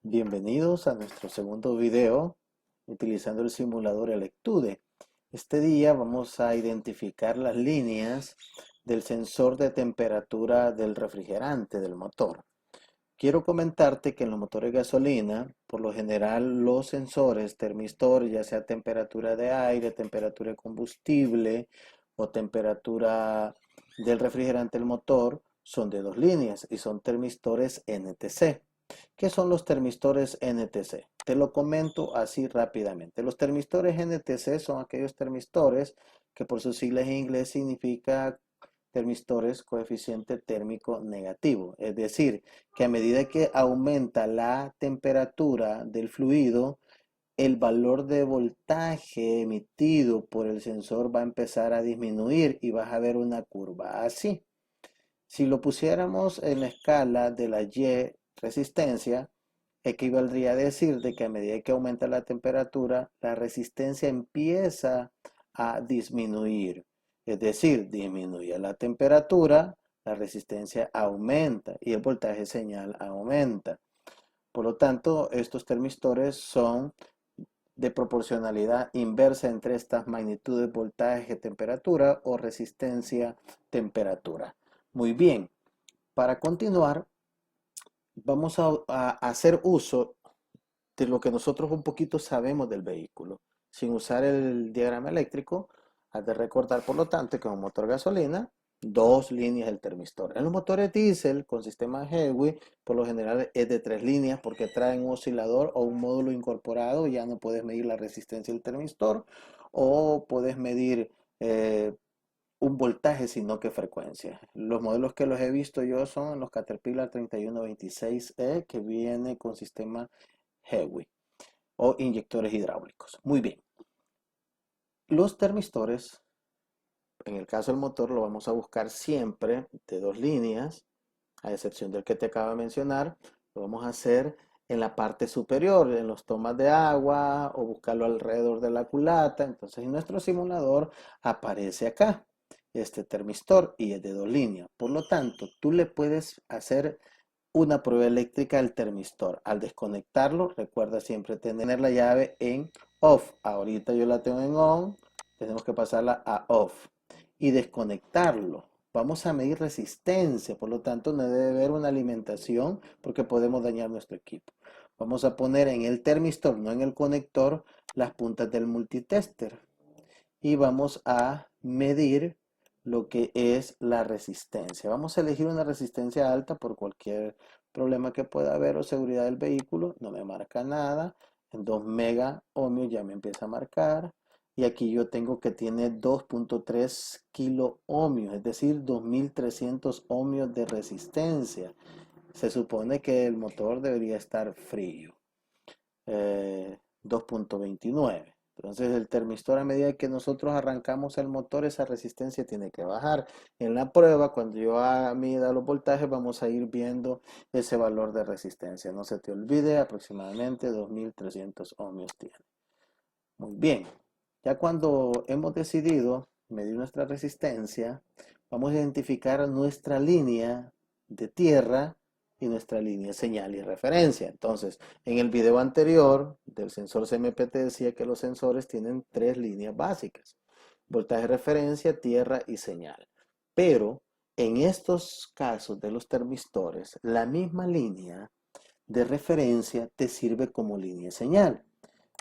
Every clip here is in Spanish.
Bienvenidos a nuestro segundo video utilizando el simulador Electude. Este día vamos a identificar las líneas del sensor de temperatura del refrigerante del motor. Quiero comentarte que en los motores gasolina, por lo general los sensores termistor, ya sea temperatura de aire, temperatura de combustible o temperatura del refrigerante del motor, son de dos líneas y son termistores NTC. ¿Qué son los termistores NTC? Te lo comento así rápidamente. Los termistores NTC son aquellos termistores que por sus siglas en inglés significa termistores coeficiente térmico negativo. Es decir, que a medida que aumenta la temperatura del fluido, el valor de voltaje emitido por el sensor va a empezar a disminuir y vas a ver una curva así. Si lo pusiéramos en la escala de la Y resistencia, equivaldría a decir de que a medida que aumenta la temperatura, la resistencia empieza a disminuir. Es decir, disminuye la temperatura, la resistencia aumenta y el voltaje señal aumenta. Por lo tanto, estos termistores son de proporcionalidad inversa entre estas magnitudes voltaje-temperatura o resistencia-temperatura. Muy bien, para continuar, vamos a hacer uso de lo que nosotros un poquito sabemos del vehículo. Sin usar el diagrama eléctrico, has de recordar, por lo tanto, que en un motor gasolina, dos líneas del termistor. En los motores diésel con sistema Hewi, por lo general es de tres líneas porque traen un oscilador o un módulo incorporado. Ya no puedes medir la resistencia del termistor o puedes medir un voltaje, sino que frecuencia. Los modelos que los he visto yo son los Caterpillar 3126E que viene con sistema Hewi o inyectores hidráulicos. Muy bien. Los termistores, en el caso del motor, lo vamos a buscar siempre de dos líneas, a excepción del que te acabo de mencionar. Lo vamos a hacer en la parte superior, en los tomas de agua o buscarlo alrededor de la culata. Entonces, en nuestro simulador aparece acá este termistor y es de dos líneas. Por lo tanto, tú le puedes hacer una prueba eléctrica al termistor. Al desconectarlo, recuerda siempre tener la llave en off. Ahorita yo la tengo en on, tenemos que pasarla a off y desconectarlo. Vamos a medir resistencia, por lo tanto no debe haber una alimentación porque podemos dañar nuestro equipo. Vamos a poner en el termistor, no en el conector, las puntas del multitester y vamos a medir lo que es la resistencia. Vamos a elegir una resistencia alta por cualquier problema que pueda haber o seguridad del vehículo. No me marca nada. En 2 mega ohmios ya me empieza a marcar. Y aquí yo tengo que tiene 2.3 kilo ohmios, es decir, 2300 ohmios de resistencia. Se supone que el motor debería estar frío. 2.29. Entonces el termistor, a medida que nosotros arrancamos el motor, esa resistencia tiene que bajar. En la prueba, cuando yo mida los voltajes, vamos a ir viendo ese valor de resistencia. No se te olvide, aproximadamente 2300 ohmios tiene. Muy bien. Ya cuando hemos decidido medir nuestra resistencia, vamos a identificar nuestra línea de tierra y nuestra línea de señal y referencia. Entonces, en el video anterior del sensor CMP te decía que los sensores tienen tres líneas básicas: voltaje, referencia, tierra y señal. Pero en estos casos de los termistores, la misma línea de referencia te sirve como línea de señal.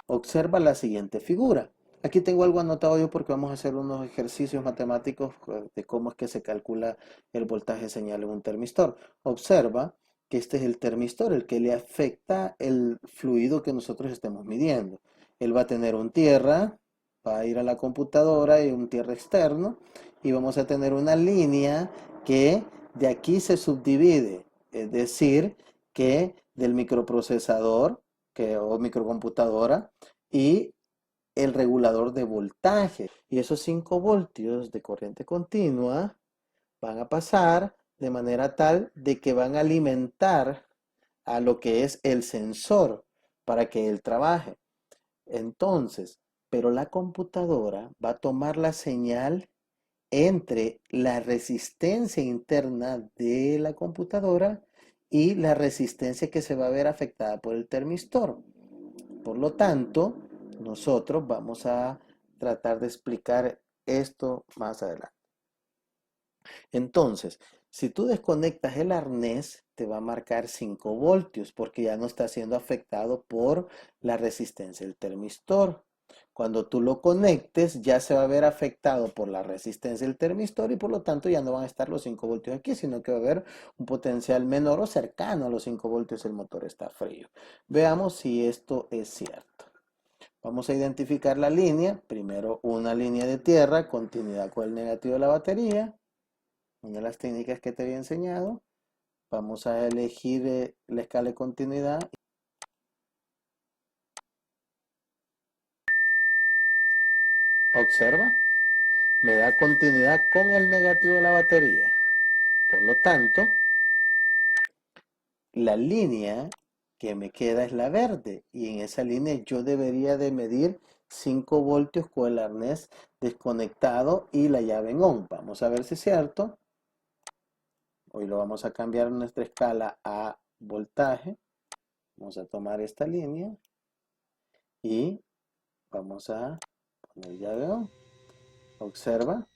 Observa la siguiente figura. Aquí tengo algo anotado yo porque vamos a hacer unos ejercicios matemáticos de cómo es que se calcula el voltaje señal en un termistor. Observa que este es el termistor, el que le afecta el fluido que nosotros estemos midiendo. Él va a tener un tierra, va a ir a la computadora y un tierra externo y vamos a tener una línea que de aquí se subdivide, es decir, que del microprocesador o microcomputadora y el regulador de voltaje. Y esos 5 voltios de corriente continua van a pasar de manera tal de que van a alimentar a lo que es el sensor para que él trabaje. Entonces, pero la computadora va a tomar la señal entre la resistencia interna de la computadora y la resistencia que se va a ver afectada por el termistor. Por lo tanto, nosotros vamos a tratar de explicar esto más adelante. Entonces, si tú desconectas el arnés, te va a marcar 5 voltios porque ya no está siendo afectado por la resistencia del termistor. Cuando tú lo conectes, ya se va a ver afectado por la resistencia del termistor y por lo tanto ya no van a estar los 5 voltios aquí, sino que va a haber un potencial menor o cercano a los 5 voltios, el motor está frío. Veamos si esto es cierto. Vamos a identificar la línea. Primero una línea de tierra, continuidad con el negativo de la batería. Una de las técnicas que te había enseñado. Vamos a elegir la escala de continuidad. Observa, me da continuidad con el negativo de la batería. Por lo tanto, la línea que me queda es la verde y en esa línea yo debería de medir 5 voltios con el arnés desconectado y la llave en on. Vamos a ver si es cierto. Hoy lo vamos a cambiar nuestra escala a voltaje. Vamos a tomar esta línea y vamos a poner llave on. Observa,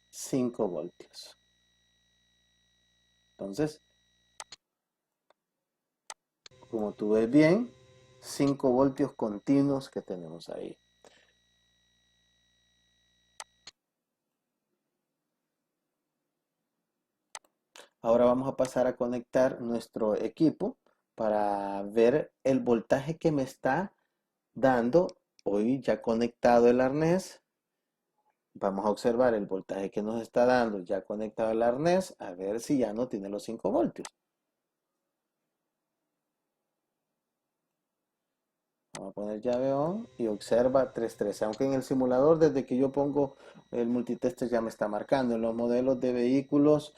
5 voltios. Entonces, como tú ves bien, 5 voltios continuos que tenemos ahí. Ahora vamos a pasar a conectar nuestro equipo para ver el voltaje que me está dando. Hoy ya conectado el arnés. Vamos a observar el voltaje que nos está dando ya conectado el arnés, a ver si ya no tiene los 5 voltios. Vamos a poner llave on y observa 313. Aunque en el simulador, desde que yo pongo el multitester ya me está marcando. En los modelos de vehículos,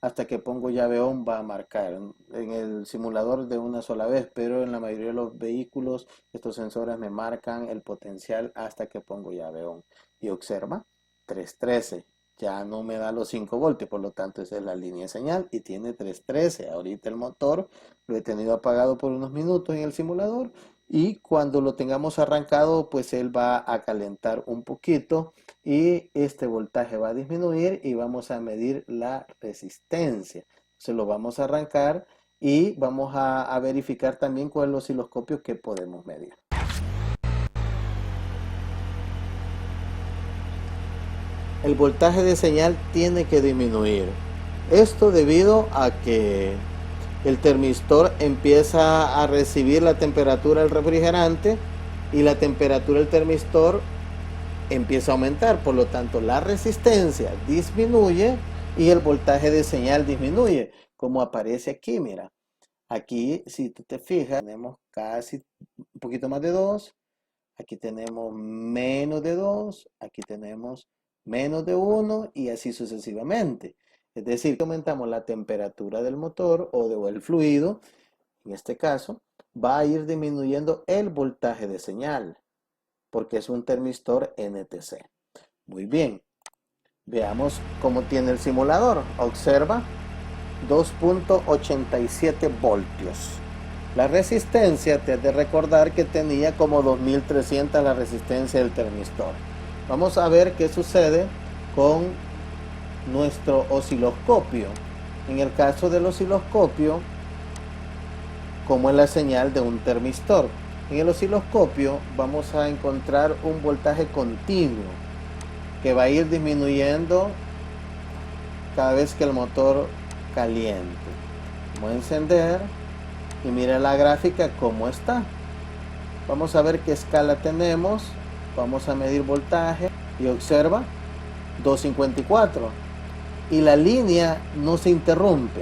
hasta que pongo llave on va a marcar. En el simulador de una sola vez, pero en la mayoría de los vehículos estos sensores me marcan el potencial hasta que pongo llave on. Y observa 313. Ya no me da los 5 voltios, por lo tanto esa es la línea de señal y tiene 313. Ahorita el motor lo he tenido apagado por unos minutos en el simulador y cuando lo tengamos arrancado, pues él va a calentar un poquito y este voltaje va a disminuir y vamos a medir la resistencia. Se lo vamos a arrancar y vamos a verificar también con el osciloscopio que podemos medir. El voltaje de señal tiene que disminuir. Esto debido a que el termistor empieza a recibir la temperatura del refrigerante y la temperatura del termistor empieza a aumentar. Por lo tanto, la resistencia disminuye y el voltaje de señal disminuye, como aparece aquí. Mira, aquí si tú te fijas, tenemos casi un poquito más de 2. Aquí tenemos menos de 2, aquí tenemos menos de 1 y así sucesivamente. Es decir, que aumentamos la temperatura del motor o del fluido, en este caso, va a ir disminuyendo el voltaje de señal, porque es un termistor NTC. Muy bien, veamos cómo tiene el simulador. Observa, 2.87 voltios. La resistencia, te has de recordar que tenía como 2300 la resistencia del termistor. Vamos a ver qué sucede con nuestro osciloscopio. En el caso del osciloscopio, como es la señal de un termistor. En el osciloscopio vamos a encontrar un voltaje continuo que va a ir disminuyendo cada vez que el motor caliente. Vamos a encender y mira la gráfica cómo está. Vamos a ver qué escala tenemos. Vamos a medir voltaje y observa 254 y la línea no se interrumpe.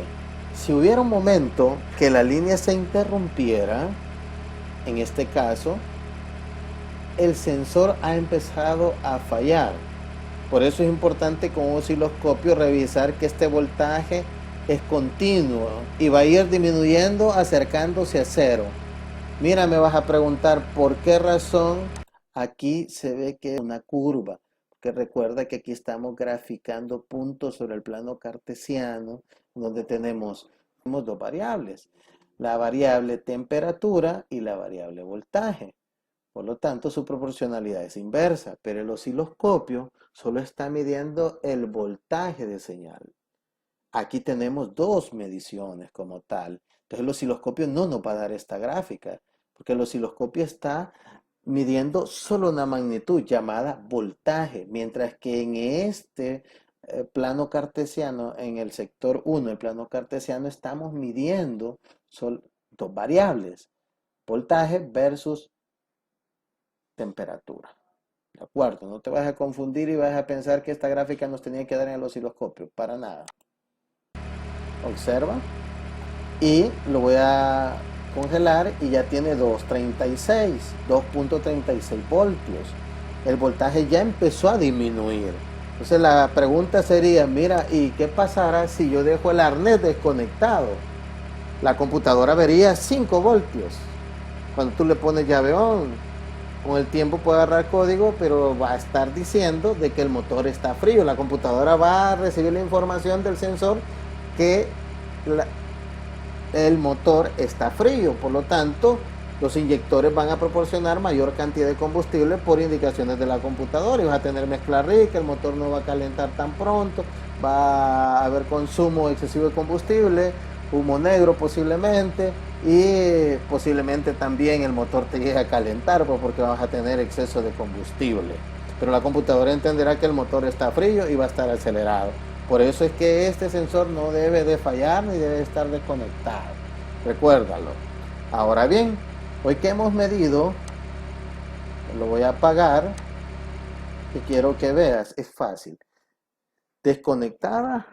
Si hubiera un momento que la línea se interrumpiera, en este caso, el sensor ha empezado a fallar. Por eso es importante con un osciloscopio revisar que este voltaje es continuo y va a ir disminuyendo acercándose a cero. Mira, me vas a preguntar por qué razón aquí se ve que es una curva. Que recuerda que aquí estamos graficando puntos sobre el plano cartesiano, donde tenemos Tenemos dos variables, la variable temperatura y la variable voltaje. Por lo tanto, su proporcionalidad es inversa, pero el osciloscopio solo está midiendo el voltaje de señal. Aquí tenemos dos mediciones como tal. Entonces el osciloscopio no nos va a dar esta gráfica, porque el osciloscopio está midiendo solo una magnitud llamada voltaje, mientras que en este plano cartesiano, en el sector 1, el plano cartesiano, estamos midiendo dos variables, voltaje versus temperatura. ¿De acuerdo? No te vas a confundir y vas a pensar que esta gráfica nos tenía que dar en el osciloscopio, para nada. Observa. Y lo voy a congelar y ya tiene 2.36 voltios. El voltaje ya empezó a disminuir. Entonces la pregunta sería, mira, ¿y qué pasará si yo dejo el arnés desconectado? La computadora vería 5 voltios. Cuando tú le pones llave on, con el tiempo puede agarrar código, pero va a estar diciendo de que el motor está frío. La computadora va a recibir la información del sensor que el motor está frío, por lo tanto los inyectores van a proporcionar mayor cantidad de combustible por indicaciones de la computadora y vas a tener mezcla rica, el motor no va a calentar tan pronto, va a haber consumo excesivo de combustible, humo negro posiblemente y posiblemente también el motor te llegue a calentar porque vas a tener exceso de combustible, pero la computadora entenderá que el motor está frío y va a estar acelerado. Por eso es que este sensor no debe de fallar ni debe estar desconectado. Recuérdalo. Ahora bien, hoy que hemos medido, lo voy a apagar y quiero que veas, es fácil. Desconectada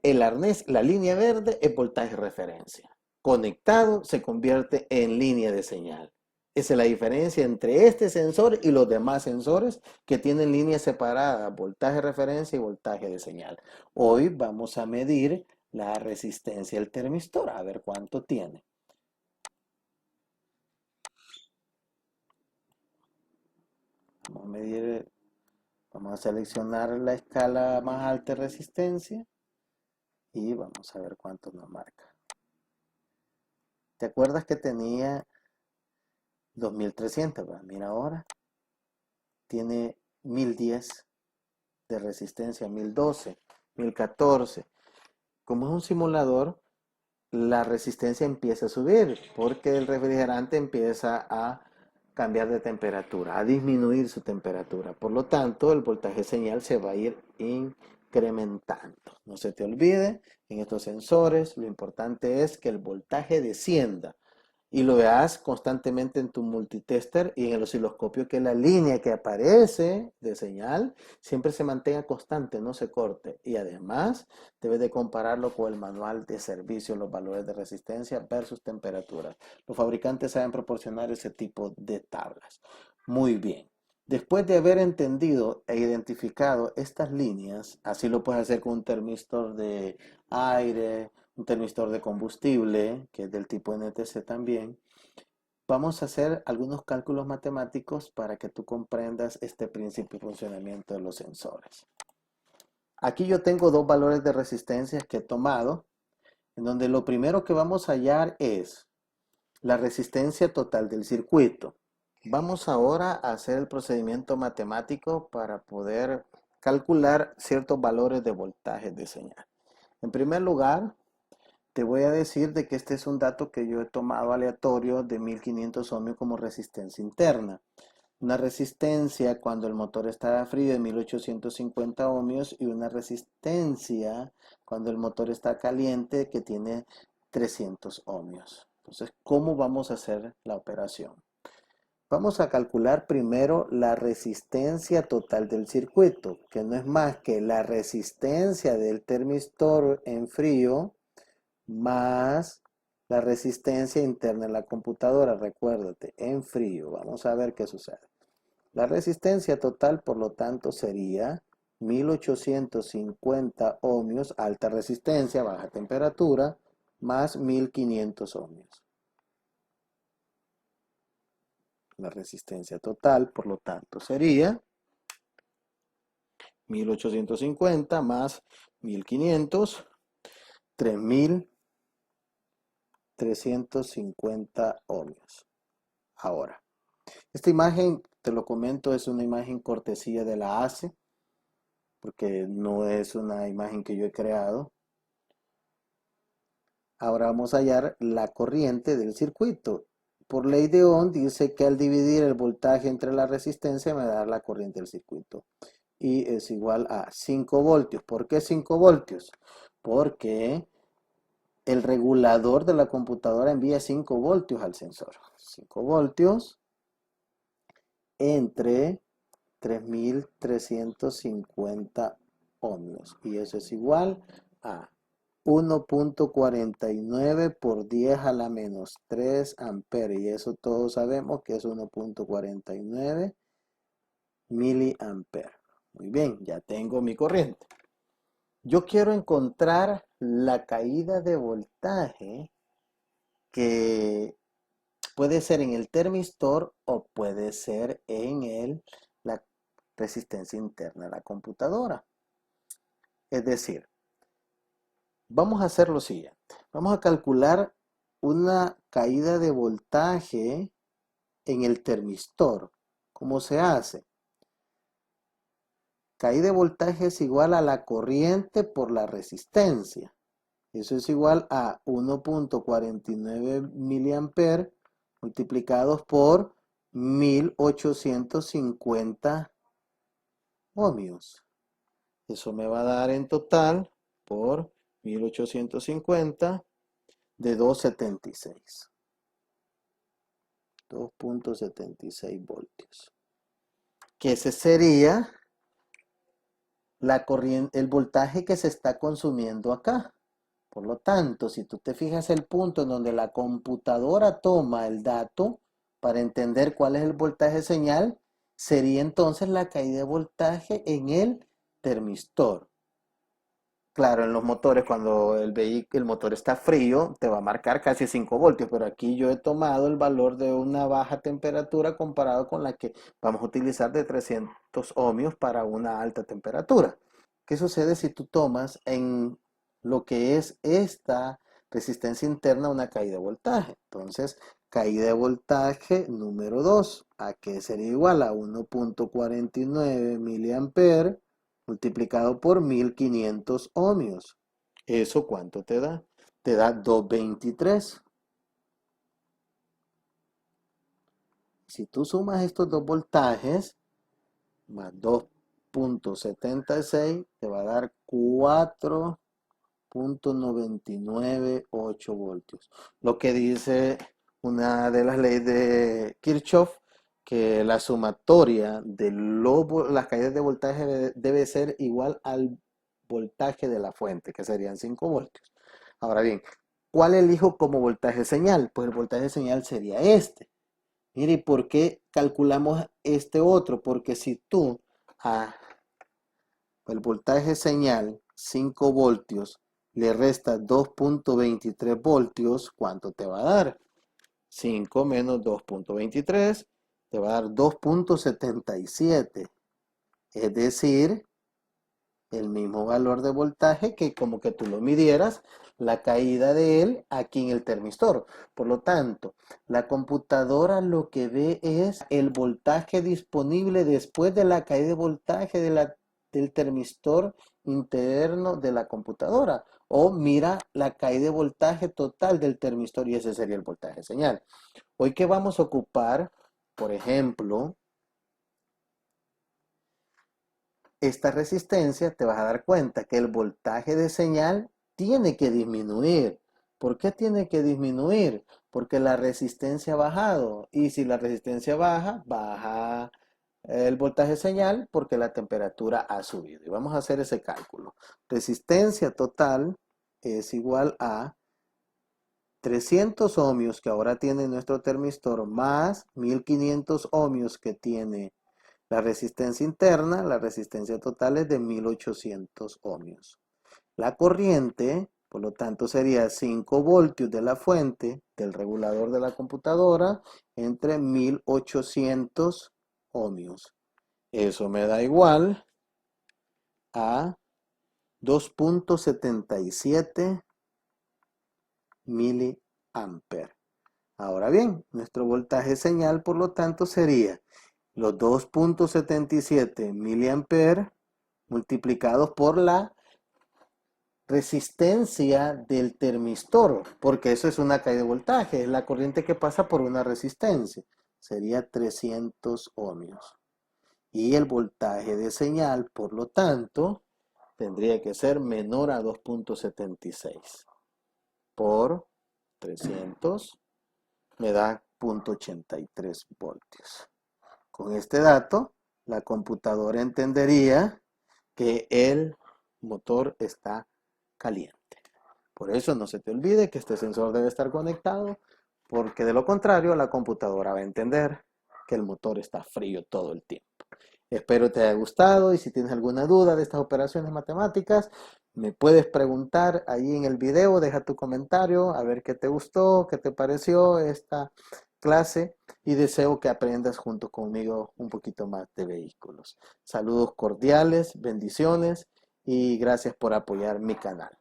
el arnés, la línea verde es voltaje referencia. Conectado se convierte en línea de señal. Esa es la diferencia entre este sensor y los demás sensores que tienen líneas separadas, voltaje referencia y voltaje de señal. Hoy vamos a medir la resistencia del termistor, a ver cuánto tiene. Vamos a medir, vamos a seleccionar la escala más alta de resistencia y vamos a ver cuánto nos marca. ¿Te acuerdas que tenía 2300? Mira ahora, tiene 1010 de resistencia, 1012, 1014. Como es un simulador, la resistencia empieza a subir porque el refrigerante empieza a cambiar de temperatura, a disminuir su temperatura. Por lo tanto, el voltaje señal se va a ir incrementando. No se te olvide, en estos sensores lo importante es que el voltaje descienda y lo veas constantemente en tu multitester y en el osciloscopio, que la línea que aparece de señal siempre se mantenga constante, no se corte. Y además debes de compararlo con el manual de servicio, los valores de resistencia versus temperatura. Los fabricantes saben proporcionar ese tipo de tablas. Muy bien. Después de haber entendido e identificado estas líneas, así lo puedes hacer con un termistor de aire, un termistor de combustible, que es del tipo NTC también. Vamos a hacer algunos cálculos matemáticos para que tú comprendas este principio de funcionamiento de los sensores. Aquí yo tengo dos valores de resistencia que he tomado, en donde lo primero que vamos a hallar es la resistencia total del circuito. Vamos ahora a hacer el procedimiento matemático para poder calcular ciertos valores de voltaje de señal. En primer lugar, te voy a decir de que este es un dato que yo he tomado aleatorio de 1500 ohmios como resistencia interna. Una resistencia cuando el motor está frío de 1850 ohmios y una resistencia cuando el motor está caliente que tiene 300 ohmios. Entonces, ¿cómo vamos a hacer la operación? Vamos a calcular primero la resistencia total del circuito, que no es más que la resistencia del termistor en frío más la resistencia interna en la computadora. Recuérdate, en frío. Vamos a ver qué sucede. La resistencia total, por lo tanto, sería 1850 ohmios, alta resistencia, baja temperatura, más 1500 ohmios. La resistencia total, por lo tanto, sería 1850 más 1500, 3000 1350 ohmios. Ahora, esta imagen, te lo comento, es una imagen cortesía de la ACE, porque no es una imagen que yo he creado. Ahora vamos a hallar la corriente del circuito. Por ley de Ohm dice que al dividir el voltaje entre la resistencia me da la corriente del circuito. Y es igual a 5 voltios. ¿Por qué 5 voltios? Porque el regulador de la computadora envía 5 voltios al sensor. 5 voltios entre 3350 ohmios. Y eso es igual a 1.49 por 10 a la menos 3 amperes. Y eso todos sabemos que es 1.49 miliamperes. Muy bien, ya tengo mi corriente. Yo quiero encontrar la caída de voltaje que puede ser en el termistor o puede ser en la resistencia interna de la computadora. Es decir, vamos a hacer lo siguiente. Vamos a calcular una caída de voltaje en el termistor. ¿Cómo se hace? Caída de voltaje es igual a la corriente por la resistencia. Eso es igual a 1.49 miliamperes multiplicados por 1850 ohmios. Eso me va a dar en total por 1850 de 2.76. 2.76 voltios. Que ese sería la corriente, el voltaje que se está consumiendo acá. Por lo tanto, si tú te fijas el punto en donde la computadora toma el dato para entender cuál es el voltaje señal, sería entonces la caída de voltaje en el termistor. Claro, en los motores, cuando el motor está frío, te va a marcar casi 5 voltios, pero aquí yo he tomado el valor de una baja temperatura comparado con la que vamos a utilizar de 300 ohmios para una alta temperatura. ¿Qué sucede si tú tomas en lo que es esta resistencia interna una caída de voltaje? Entonces, caída de voltaje número 2, ¿a qué sería igual? A 1.49 miliamperes multiplicado por 1500 ohmios. ¿Eso cuánto te da? Te da 223. Si tú sumas estos dos voltajes, más 2.76, te va a dar 4.998 voltios. Lo que dice una de las leyes de Kirchhoff, que la sumatoria de las caídas de voltaje debe ser igual al voltaje de la fuente, que serían 5 voltios. Ahora bien, ¿cuál elijo como voltaje señal? Pues el voltaje señal sería este. Mire, ¿y por qué calculamos este otro? Porque si tú el voltaje señal 5 voltios le resta 2.23 voltios, ¿cuánto te va a dar? 5 menos 2.23 te va a dar 2.77. Es decir, el mismo valor de voltaje que como que tú lo midieras la caída de él aquí en el termistor. Por lo tanto, la computadora lo que ve es el voltaje disponible después de la caída de voltaje del termistor interno de la computadora. O mira la caída de voltaje total del termistor y ese sería el voltaje señal. Hoy que vamos a ocupar, por ejemplo, esta resistencia, te vas a dar cuenta que el voltaje de señal tiene que disminuir. ¿Por qué tiene que disminuir? Porque la resistencia ha bajado. Y si la resistencia baja, baja el voltaje señal porque la temperatura ha subido. Y vamos a hacer ese cálculo. Resistencia total es igual a 300 ohmios que ahora tiene nuestro termistor más 1500 ohmios que tiene la resistencia interna. La resistencia total es de 1800 ohmios. La corriente, por lo tanto, sería 5 voltios de la fuente del regulador de la computadora entre 1800 ohmios. Eso me da igual a 2.77 miliamperes. amperes. Ahora bien, nuestro voltaje señal, por lo tanto, sería los 2.77 miliamperes multiplicados por la resistencia del termistor, porque eso es una caída de voltaje, es la corriente que pasa por una resistencia, sería 300 ohmios. Y el voltaje de señal, por lo tanto, tendría que ser menor a 2.76 por 300 me da 0.83 voltios. Con este dato, la computadora entendería que el motor está caliente. Por eso no se te olvide que este sensor debe estar conectado, porque de lo contrario la computadora va a entender que el motor está frío todo el tiempo. Espero te haya gustado y si tienes alguna duda de estas operaciones matemáticas, me puedes preguntar ahí en el video, deja tu comentario, a ver qué te gustó, qué te pareció esta clase y deseo que aprendas junto conmigo un poquito más de vehículos. Saludos cordiales, bendiciones y gracias por apoyar mi canal.